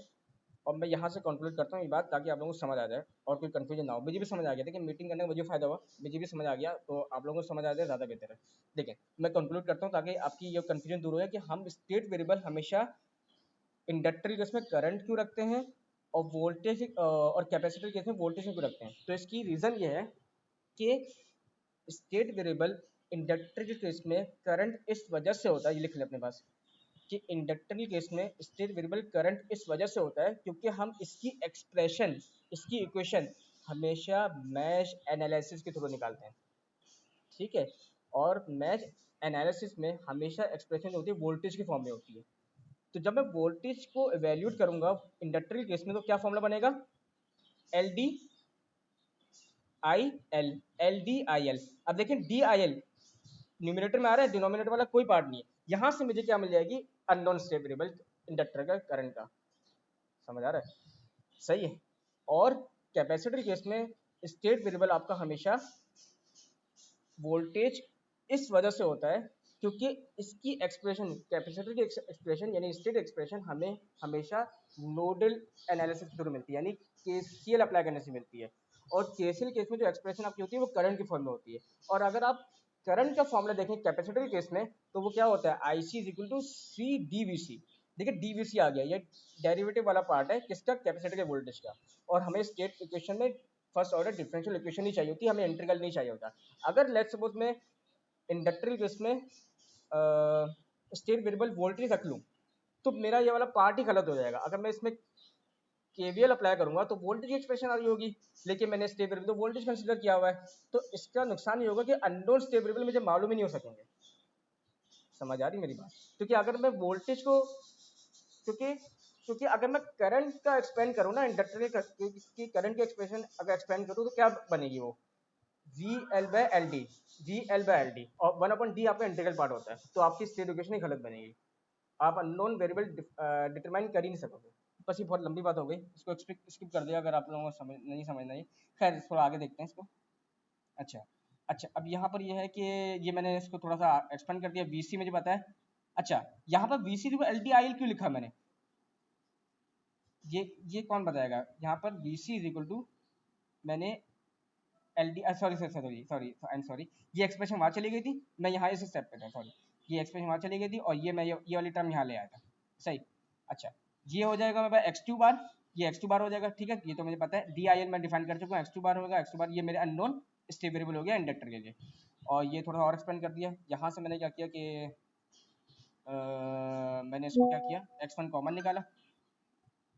और मैं यहाँ से कंक्लूड करता हूँ ये बात, ताकि आप लोगों को समझ आ जाए और कोई कंफ्यूजन ना हो। मुझे भी समझ आ गया, देखिए मीटिंग करने का मुझे फायदा हुआ, मुझे भी समझ आ गया, तो आप लोगों को समझ आ जाए ज़्यादा बेहतर है। देखिए मैं कंक्लूड करता हूँ ताकि आपकी ये कंफ्यूजन दूर हो, कि हम स्टेट वेरिएबल हमेशा इंडक्टर के केस में करंट क्यों रखते हैं, और वोल्टेज और कैपेसिटर के केस में वोल्टेज क्यों रखते हैं। तो इसकी रीज़न ये है कि स्टेट वेरिएबल इंडक्टर के केस में करंट इस वजह से होता है, ये लिख लें अपने पास, कि इंडक्टर के केस में स्टेट वेरिएबल करंट इस वजह से होता है क्योंकि हम इसकी एक्सप्रेशन, इसकी इक्वेशन हमेशा मैश एनालिसिस के थ्रू निकालते हैं, ठीक है। और मैश एनालिसिस में हमेशा एक्सप्रेशन होती है वोल्टेज की फॉर्म में होती है। तो जब मैं वोल्टेज को इवेल्यूएट करूंगा इंडक्टर के केस में, तो क्या फॉर्मूला बनेगा, L D I L, L D I L. अब देखिए डी आई एल न्यूमिनेटर में आ रहा है, डिनोमिनेटर वाला कोई पार्ट नहीं है, यहां से मुझे क्या मिल जाएगी, अननोन स्टेट वेरिएबल इंडक्टर का करंट का। समझ आ रहा है, सही है। और कैपेसिटर केस में स्टेट वेरिएबल आपका हमेशा वोल्टेज इस वजह से होता है क्योंकि इसकी एक्सप्रेशन, कैपेसिटर की एक्सप्रेशन यानी स्टेट एक्सप्रेशन हमें हमेशा नोडल एनालिसिस के थ्रू मिलती है, यानी केसीएल अप्लाई करने से मिलती है। और केसीएल केस में जो एक्सप्रेशन आपकी होती है वो करंट की फॉर्म में होती है। और अगर आप करंट का फॉर्मूला देखें कैपेसिटर के केस में, तो वो क्या होता है, I C is equal to C D V C. देखिए डी वी सी आ गया, ये डेरिवेटिव वाला पार्ट है किसका, कैपेसिटर के वोल्टेज का। और हमें स्टेट इक्वेशन में फर्स्ट ऑर्डर डिफरेंशियल इक्वेशन ही चाहिए होती है, हमें इंटीग्रल नहीं चाहिए होता। अगर लेट्स सपोज में इंडक्टर के केस में स्टेट वेरिएबल वोल्टेज रख लूँ, तो मेरा ये वाला पार्ट ही गलत हो जाएगा। अगर मैं इसमें केवीएल अप्लाई करूंगा तो वोल्टेज की एक्सप्रेशन आ रही होगी, लेकिन मैंने स्टेट वेरिएबल तो वोल्टेज कंसीडर किया हुआ है, तो इसका नुकसान ये होगा कि अननोन स्टेट वेरिएबल मुझे मालूम ही नहीं हो सकेंगे। समझ आ रही मेरी बात, क्योंकि अगर मैं वोल्टेज को, क्योंकि क्योंकि अगर मैं करंट का एक्सपेंड करूँ ना इंडक्टर की करंट की एक्सप्रेशन अगर एक्सपेंड करूँ, तो क्या बनेगी वो, we L by L D, V L by L D, और वन अपॉन डी आपका इंटीग्रल पार्ट होता है, तो आपकी स्टेट इक्वेशन ही गलत बनेगी। आप अननोन वेरिएबल डिटरमाइन कर ही नहीं सकोगे। बस ये बहुत लंबी बात हो गई, इसको स्किप कर दिया अगर आप लोगों को समझना ही। खैर थोड़ा आगे देखते हैं इसको। अच्छा अच्छा, अब यहाँ पर ये है कि ये मैंने इसको थोड़ा सा एक्सपेंड कर दिया, वीसी मुझे पता है। अच्छा यहाँ पर वीसी देखो एल डी आई एल क्यों लिखा मैंने, ये कौन बताएगा, यहाँ पर वीसी इज इक्वल टू, मैंने L D, sorry sorry sorry sorry I am sorry, ये एक्सप्रेशन वहाँ चली गई थी, मैं यहाँ इस स्टेप पे था, सॉरी। ये एक्सप्रेशन वहाँ चली गई थी और ये मैं ये वाली टर्म यहाँ ले आया था, सही। अच्छा ये हो जाएगा मेरे पास एक्स टू बार, ये एक्स टू बार हो जाएगा, ठीक है, ये तो मुझे पता है। डी आई एल मैं डिफाइन कर चुका हूँ, एक्स टू बार होगा, एक्स टू बार ये मेरे अननोन स्टेट वेरिएबल हो गया इंडक्टर के लिए। और ये थोड़ा और एक्सपेंड कर दिया, यहाँ से मैंने क्या किया कि मैंने इसको क्या किया, x1 कॉमन निकाला,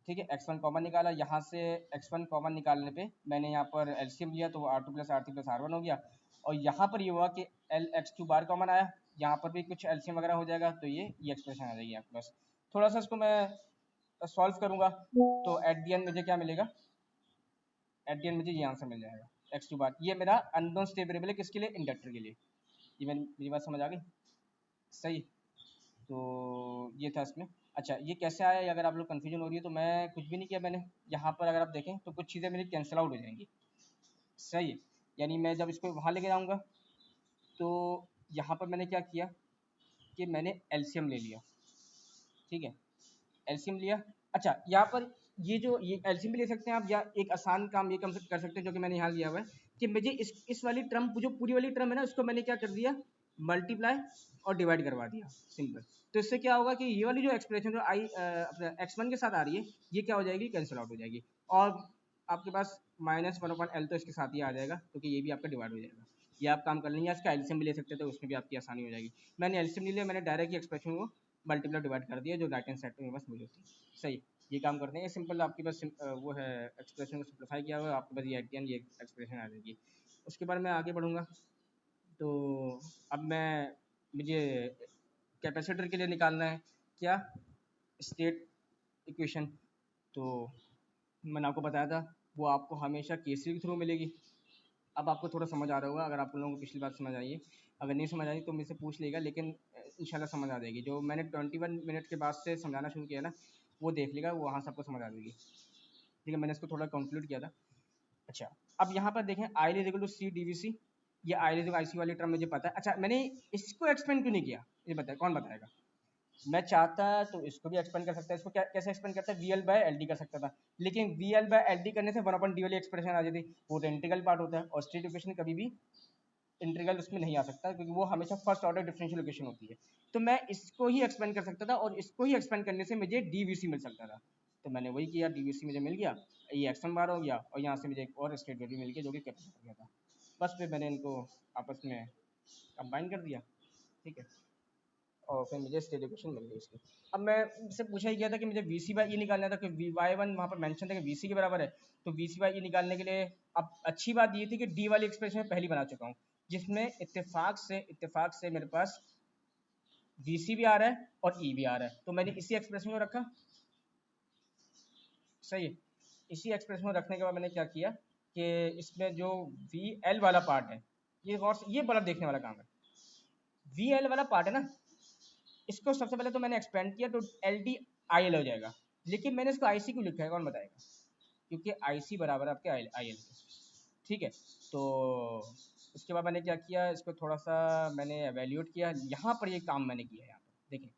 ठीक है, x1 कॉमन निकाला, यहाँ से x1 कॉमन निकालने पे मैंने यहाँ पर एलसीएम लिया, तो R2 plus R3 plus R1 हो गया। और यहाँ पर ये हुआ कि LX2 बार कॉमन आया, यहाँ पर भी कुछ एलसीएम वगैरह हो जाएगा, तो ये एक्सप्रेशन आ जाएगी आपके पास। थोड़ा सा इसको मैं सॉल्व करूँगा, तो एट दी एंड मुझे क्या मिलेगा, एट दी एंड मुझे ये आंसर मिल जाएगा x2 बार। ये मेरा अननोन स्टेट वेरिएबल है, किसके लिए, इंडक्टर के लिए। ये मेरी बात समझ आ गई, सही। तो ये था इसमें। अच्छा ये कैसे आया, ये अगर आप लोग कन्फ्यूजन हो रही है तो मैं कुछ भी नहीं किया मैंने। यहाँ पर अगर आप देखें तो कुछ चीज़ें मेरी कैंसिल आउट हो जाएंगी, सही है। यानी मैं जब इसको वहाँ लेके जाऊँगा तो यहाँ पर मैंने क्या किया कि मैंने एलसीएम ले लिया, ठीक है, एलसीएम लिया। अच्छा यहाँ पर ये एलसीएम भी ले सकते हैं आप, या एक आसान काम ये कम से कर सकते हैं जो कि मैंने यहाँ लिया हुआ है कि मुझे इस वाली टर्म, जो पूरी वाली टर्म है ना, उसको मैंने क्या कर दिया, मल्टीप्लाई और डिवाइड करवा दिया, सिंपल। तो इससे क्या होगा कि ये वाली जो एक्सप्रेशन जो अपना x1 के साथ आ रही है, ये क्या हो जाएगी, कैंसिल आउट हो जाएगी। और आपके पास -1/L तो इसके साथ ही आ जाएगा क्योंकि ये भी आपका डिवाइड हो जाएगा। ये आप काम कर लेंगे, इसका एलसीएम भी ले सकते थे, उसमें भी आपकी आसानी हो जाएगी। मैंने एलसीएम नहीं लिया, मैंने डायरेक्ट एक्सप्रेशन को मल्टीप्लाई डिवाइड कर दिया जो राइट हैंड साइड में बस मुझे थी, सही। ये काम करते हैं, ये सिंपल आपके पास वो है, एक्सप्रेशन को सिंप्लीफाई किया हुआ है, आपके पास ये एट द एंड ये एक्सप्रेशन आ जाएगी। उसके बाद मैं आगे बढ़ूँगा। तो अब मुझे कैपेसिटर के लिए निकालना है क्या, स्टेट इक्वेशन। तो मैंने आपको बताया था वो आपको हमेशा केसीएल के थ्रू मिलेगी। अब आपको थोड़ा समझ आ रहा होगा, अगर आप लोगों को पिछली बार समझ आई है, अगर नहीं समझ आई तो मुझसे पूछ लेगा, लेकिन इंशाल्लाह समझ आ जाएगी। जो मैंने 21 मिनट के बाद से समझाना शुरू किया ना, वो देख लेगा, वहाँ से आपको समझ आ जाएगी, ठीक है। मैंने इसको थोड़ा कंक्लूड किया था। अच्छा अब यहाँ पर देखें, I is equal to C D V C, ये आई इज आई सी वाली टर्म मुझे पता है। अच्छा मैंने इसको एक्सपेंड क्यों नहीं किया, ये बताया, कौन बताएगा। मैं चाहता तो इसको भी एक्सपेंड कर सकता, इसको कैसे एक्सपेंड करता है, we L by L D कर सकता था, लेकिन we L by L D करने से 1/d वाली एक्सप्रेशन आ जाती, वो तो इंटीग्रल पार्ट होता है, और स्टेट इक्वेशन कभी भी इंटीग्रल उसमें नहीं आ सकता क्योंकि वो हमेशा फर्स्ट ऑर्डर डिफरेंशियल इक्वेशन होती है। तो मैं इसको ही एक्सपेंड कर सकता था, और इसको ही एक्सपेंड करने से मुझे डीवीसी मिल सकता था। तो मैंने वही किया, डीवीसी मुझे मिल गया, ये x1 बार हो गया, और यहाँ से मुझे एक और स्टेट वैल्यू मिल गया जो कि कैपेसिटर का था। बस फिर मैंने इनको आपस में कंबाइन कर दिया, ठीक है, और फिर मुझे स्टेट इक्वेशन मिल गई इसकी। अब मैं से पूछा ही गया था कि मुझे वी सी बाई ई निकालना था, कि वी वाई वन वहाँ पर मैंशन था कि वी सी के बराबर है, तो वी सी बाई ई निकालने के लिए अब अच्छी बात ये थी कि डी वाली एक्सप्रेशन मैं पहली बना चुका हूँ, जिसमें इत्तेफाक से मेरे पास वी सी भी आ रहा है और ई भी आ रहा है, तो मैंने इसी एक्सप्रेशन को रखा, सही है। इसी एक्सप्रेशन को रखने के बाद मैंने क्या किया कि इसमें जो वी एल वाला पार्ट है, ये गौर से, ये बड़ा देखने वाला काम है, वी एल वाला पार्ट है ना, इसको सबसे पहले तो मैंने एक्सपेंड किया तो एल डी आई एल हो जाएगा, लेकिन मैंने इसको आई सी क्यों लिखा है, कौन बताएगा, क्योंकि आई सी बराबर आपके आई एल के, ठीक है। तो उसके बाद मैंने क्या किया, इसको थोड़ा सा मैंने एवेल्यूएट किया, यहाँ पर ये काम मैंने किया है, यहाँ पर देखें,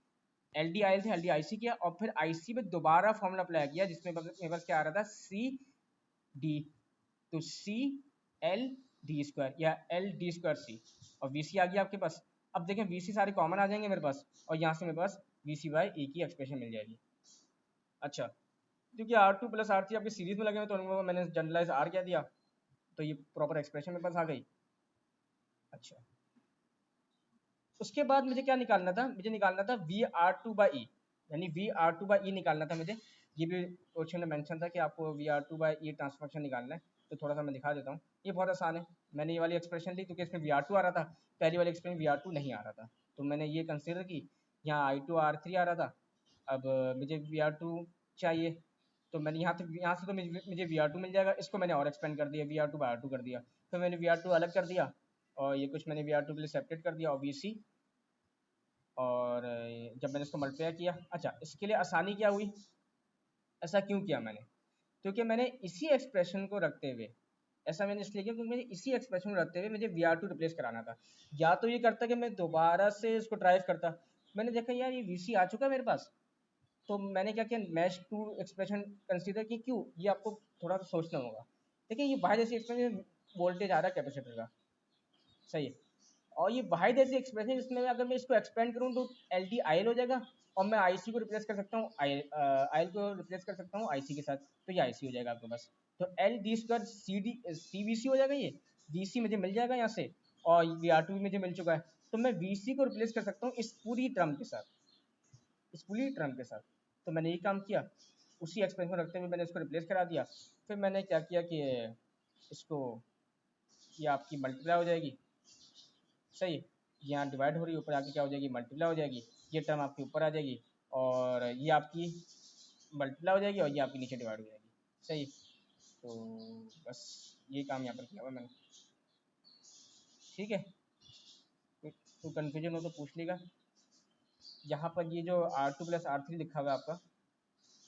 एल डी आई एल थे, एल डी आई सी किया, और फिर आई सी में दोबारा फॉर्मूला अप्लाई किया, जिसमें मेरे पास क्या आ रहा था, सी डी, तो सी एल डी स्क्वायर या एल डी स्क्वायर सी, और वी सी आ गया आपके पास। अब देखें वी सी सारे कॉमन आ जाएंगे मेरे पास, और यहाँ से मेरे पास वी सी बाई ए की एक्सप्रेशन मिल जाएगी। अच्छा क्योंकि R two plus R three आपके सीरीज में लगे हुए तो उनको मैंने जनरलाइज आर क्या दिया, तो ये प्रॉपर एक्सप्रेशन मेरे पास आ गई। अच्छा उसके बाद मुझे क्या निकालना था, मुझे निकालना था वी आर टू बाई ई, यानी वी आर टू बाई ई निकालना था मुझे। ये भी क्वेश्चन में मेंशन था कि आपको V R two by E transformation निकालना है, तो थोड़ा सा मैं दिखा देता हूँ। ये बहुत आसान है, मैंने ये वाली एक्सप्रेशन ली क्योंकि इसमें वी आर टू आ रहा था, पहली वाली एक्सप्रेशन वी आर टू नहीं आ रहा था, तो मैंने ये कंसिडर की, यहाँ आई टू आर थ्री आ रहा था, अब मुझे वी आर टू चाहिए, तो मैंने यहाँ से तो मुझे वी आर टू मिल जाएगा, इसको मैंने और एक्सपेंड कर दिया, V R two by R two कर दिया, फिर मैंने वी आर टू अलग कर दिया, और ये कुछ मैंने वी आर टू के लिए सेपरेट कर दिया, और वी सी, और जब मैंने इसको मल्टीप्लाई किया, अच्छा इसके लिए आसानी क्या हुई, ऐसा क्यों किया मैंने, क्योंकि मैंने इसी एक्सप्रेशन को रखते हुए, ऐसा मैंने इसलिए किया क्योंकि मैंने इसी एक्सप्रेशन को रखते हुए मुझे वी आर टू रिप्लेस कराना था, या तो ये करता कि मैं दोबारा से इसको ड्राइव करता, मैंने देखा यार ये वी सी आ चुका है मेरे पास, तो मैंने क्या किया, मैश टू एक्सप्रेशन कंसीडर की, क्यों, ये आपको थोड़ा सा सोचना होगा। देखिए ये बाहर जैसी एक्सप्रेशन वोल्टेज आ रहा है कैपेसिटर का, सही है, और ये वाहिद ऐसी एक्सप्रेशन इसमें अगर मैं इसको एक्सपेंड करूँ तो एल डी आई एल हो जाएगा, और मैं आई सी को रिप्लेस कर सकता हूँ, आई एल को रिप्लेस कर सकता हूँ आई सी के साथ, तो ये आई सी हो जाएगा आपके पास, तो L D square C D C V C हो जाएगा, ये वी सी मुझे मिल जाएगा यहाँ से, और वी आर टू भी मुझे मिल चुका है, तो मैं वी सी को रिप्लेस कर सकता हूँ इस पूरी टर्म के साथ, इस पूरी टर्म के साथ। तो मैंने ये काम किया, उसी एक्सप्रेशन को रखते हुए मैंने इसको रिप्लेस करा दिया, फिर मैंने क्या किया कि इसको, ये आपकी मल्टीप्लाई हो जाएगी, सही है, यहाँ डिवाइड हो रही है, ऊपर आके क्या हो जाएगी, मल्टीप्लाई हो जाएगी, ये टर्म आपके ऊपर आ जाएगी, और ये आपकी मल्टीप्लाई हो जाएगी, और ये आपकी नीचे डिवाइड हो जाएगी, सही। तो बस ये काम यहाँ पर किया हुआ मैंने, ठीक है, कोई कन्फ्यूजन हो तो पूछ लेगा। यहाँ पर ये जो R2 प्लस R3 लिखा हुआ है आपका,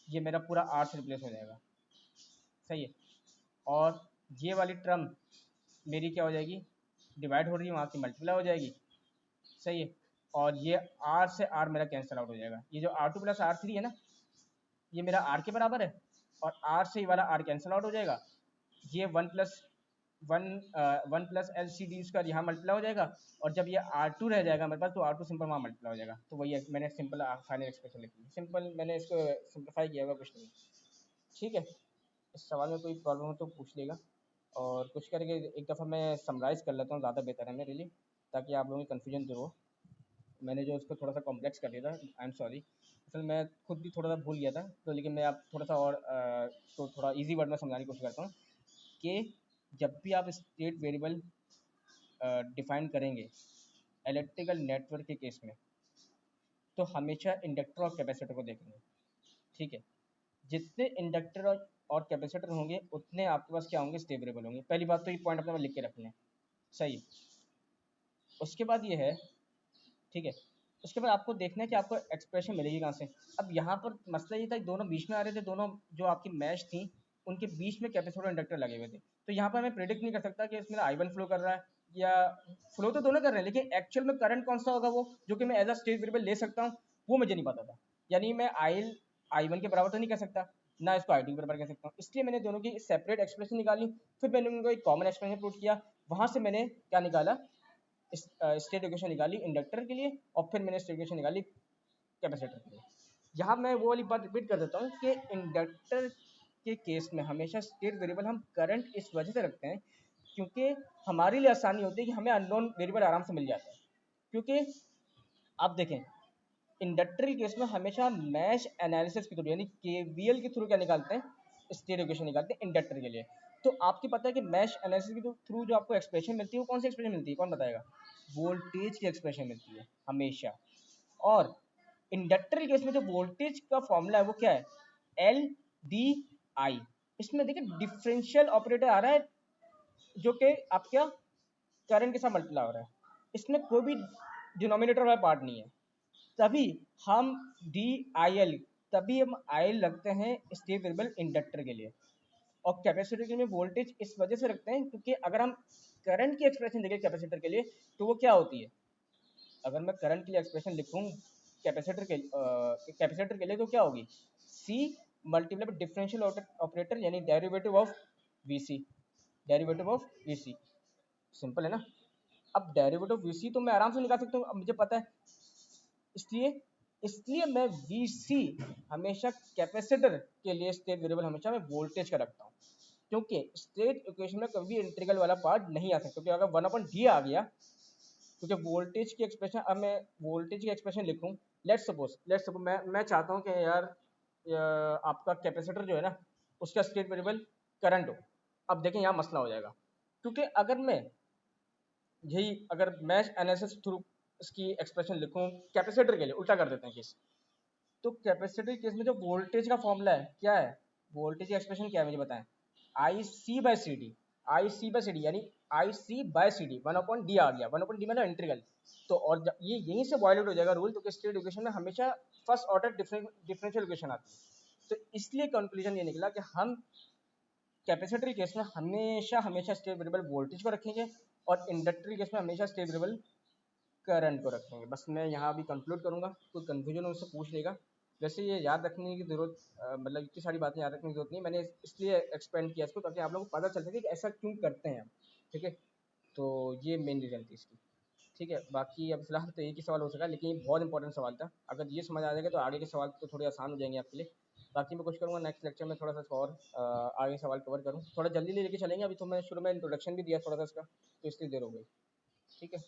ये मेरा पूरा R से रिप्लेस हो जाएगा, सही है। और ये वाली टर्म मेरी क्या हो जाएगी, डिवाइड हो रही है वहाँ से मल्टीप्लाई हो जाएगी, सही है। और ये R से R मेरा कैंसिल आउट हो जाएगा। ये जो R2 प्लस R3 है ना, ये मेरा R के बराबर है, और R से ये वाला R कैंसिल आउट हो जाएगा। ये one plus L C D square यहाँ मल्टीप्लाई हो जाएगा, और जब ये R2 रह जाएगा मेरे पास तो R2 सिंपल वहाँ मल्टीप्लाई हो जाएगा। तो वही मैंने सिंपल फाइनल एक्सप्रेशन लिखी, सिंपल मैंने इसको सिंप्लीफाई किया हुआ, कुछ नहीं, ठीक है। इस सवाल में कोई प्रॉब्लम हो तो पूछ लेगा, और कुछ करके एक दफ़ा मैं समराइज़ कर लेता हूँ, ज़्यादा बेहतर है मेरे लिए, ताकि आप लोगों की कन्फ्यूजन दूर हो। मैंने जो उसको थोड़ा सा कॉम्प्लेक्स कर दिया था, आई एम सॉरी, असल मैं खुद भी थोड़ा सा भूल गया था, तो लेकिन मैं आप थोड़ा सा और तो थोड़ा इजी वर्ड में समझाने की कोशिश करता हूँ कि जब भी आप स्टेट वेरिएबल डिफाइन करेंगे इलेक्ट्रिकल नेटवर्क के केस में, तो हमेशा इंडक्टर और कैपेसिटर को देखेंगे, ठीक है। जितने इंडक्टर और कैपेसिटर होंगे उतने आपके पास क्या होंगे, स्टेट वेरिएबल होंगे। पहली बात तो ये पॉइंट अपने लिख के रखना है, सही। उसके बाद ये है, ठीक है, उसके बाद आपको देखना है कि आपको एक्सप्रेशन मिलेगी कहाँ से। अब यहाँ पर मसला ये था कि दोनों बीच में आ रहे थे, दोनों जो आपकी मैच थी उनके बीच में कैपेसिटर और इंडक्टर लगे हुए थे, तो यहाँ पर मैं प्रेडिक्ट नहीं कर सकता कि इसमें I1 फ्लो कर रहा है, या फ्लो तो दोनों कर रहे हैं, लेकिन एक्चुअल में करंट कौन सा होगा वो जो कि मैं एज अ स्टेट वेरिएबल ले सकता हूँ, वो मुझे नहीं पता था। यानी मैं I1 के बराबर तो नहीं कह सकता, ना इसको I2 के बराबर कह सकता हूँ, इसलिए मैंने दोनों की सेपरेट एक्सप्रेशन निकाली, फिर मैंने उनको एक कॉमन एक्सप्रेशन पुट किया, वहाँ से मैंने क्या निकाला, स्टेट इक्वेशन निकाली इंडक्टर के लिए, और फिर मैंने स्टेट इक्वेशन निकाली कैपेसिटर के लिए। यहाँ मैं वो वाली बात रिपीट कर देता हूँ कि इंडक्टर के केस में हमेशा स्टेट वेरिएबल हम करंट इस वजह से रखते हैं क्योंकि हमारे लिए आसानी होती है कि हमें अननोन वेरिएबल आराम से मिल जाता है। क्योंकि आप देखें इंडक्टर के केस में हमेशा मैश एनालिसिस के थ्रू यानी केवीएल के थ्रू क्या निकालते हैं, स्टेट इक्वेशन निकालते हैं इंडक्टर के लिए। तो आपको पता है कि मैश एनालिसिस के थ्रू जो आपको एक्सप्रेशन मिलती है वो कौन सी एक्सप्रेशन मिलती है, कौन बताएगा, वोल्टेज की एक्सप्रेशन मिलती है हमेशा। और इंडक्टर के केस में जो वोल्टेज का फॉर्मूला है वो क्या है, एल डी आई। इसमें देखिए डिफरेंशियल ऑपरेटर आ रहा है जो कि आपका करंट के साथ मल्टीप्लाई हो रहा है, इसमें कोई भी डिनोमिनेटर वाला पार्ट नहीं है, तभी हम डी आई एल, तभी हम आई एल रखते हैं स्टेट वेरिएबल इंडक्टर के लिए। और कैपेसिटर के लिए वोल्टेज इस वजह से रखते हैं क्योंकि अगर हम करंट की एक्सप्रेशन देखें कैपेसिटर के लिए तो वो क्या होती है, अगर मैं करंट के लिए एक्सप्रेशन लिखूं कैपेसिटर के लिए तो क्या होगी, C multiply by differential operator यानी derivative of V C, derivative of V C, simple है ना। अब डेरिवेटिव ऑफ वी सी तो मैं आराम से निकाल सकता हूँ, अब मुझे पता है, इसलिए इसलिए मैं वी सी हमेशा कैपेसिटर के लिए स्टेट वेरिएबल हमेशा मैं वोल्टेज का रखता हूँ, क्योंकि स्टेट इक्वेशन में कभी इंटीग्रल वाला पार्ट नहीं आ सकता, क्योंकि अगर 1/d आ गया, क्योंकि वोल्टेज की एक्सप्रेशन, अब मैं वोल्टेज की एक्सप्रेशन लिखूं, लेट्स सपोज मैं चाहता हूं कि यार आपका कैपेसिटर जो है ना उसका स्टेट वेरिएबल करंट हो। अब देखें यहाँ मसला हो जाएगा, क्योंकि अगर मैं यही अगर मैश एनालिसिस थ्रू इसकी एक्सप्रेशन लिखूं कैपेसिटर के लिए, उल्टा कर देते हैं केस, तो कैपेसिटर केस में जो वोल्टेज का फॉर्मूला है क्या है, वोल्टेज की एक्सप्रेशन क्या है मुझे बताएं, I C by C D, I C by C D यानी I C bye C D, 1/d आ गया, 1/d मतलब इंटीग्रल। तो और ये यहीं से वायलेट हो जाएगा रूल, क्योंकि स्टेट इक्वेशन में हमेशा फर्स्ट ऑर्डर डिफरेंशियल इक्वेशन आती है। तो इसलिए कंक्लूजन ये निकला कि हम कैपेसिटर केस में हमेशा हमेशा स्टेट वेरिएबल वोल्टेज को रखेंगे, और इंडक्टर केस में हमेशा स्टेट वेरिएबल करंट को रखेंगे। बस मैं यहाँ अभी कंक्लूड करूँगा, कोई कन्फ्यूजन हो उससे पूछ लेगा। वैसे ये याद रखने की ज़रूरत मतलब इतनी सारी बातें याद रखने की ज़रूरत नहीं, मैंने इसलिए एक्सपेंड किया इसको ताकि आप लोगों को पता चल सके कि ऐसा क्यों करते हैं हम, ठीक है। तो ये मेन रीज़न थी इसकी, ठीक है। बाकी अब फिलहाल तो एक ही सवाल हो सका, लेकिन ये बहुत इंपॉर्टेंट सवाल था, अगर ये समझ आ जाएगा तो आगे के सवाल तो थोड़े आसान हो जाएंगे आपके लिए। बाकी मैं कुछ करूँगा नेक्स्ट लेक्चर में थोड़ा सा और आगे सवाल कवर करूँ, थोड़ा जल्दी लेके चलेंगे, अभी तो मैं शुरू में इंट्रोडक्शन भी दिया थोड़ा सा इसका, तो इसलिए देर हो गई, ठीक है।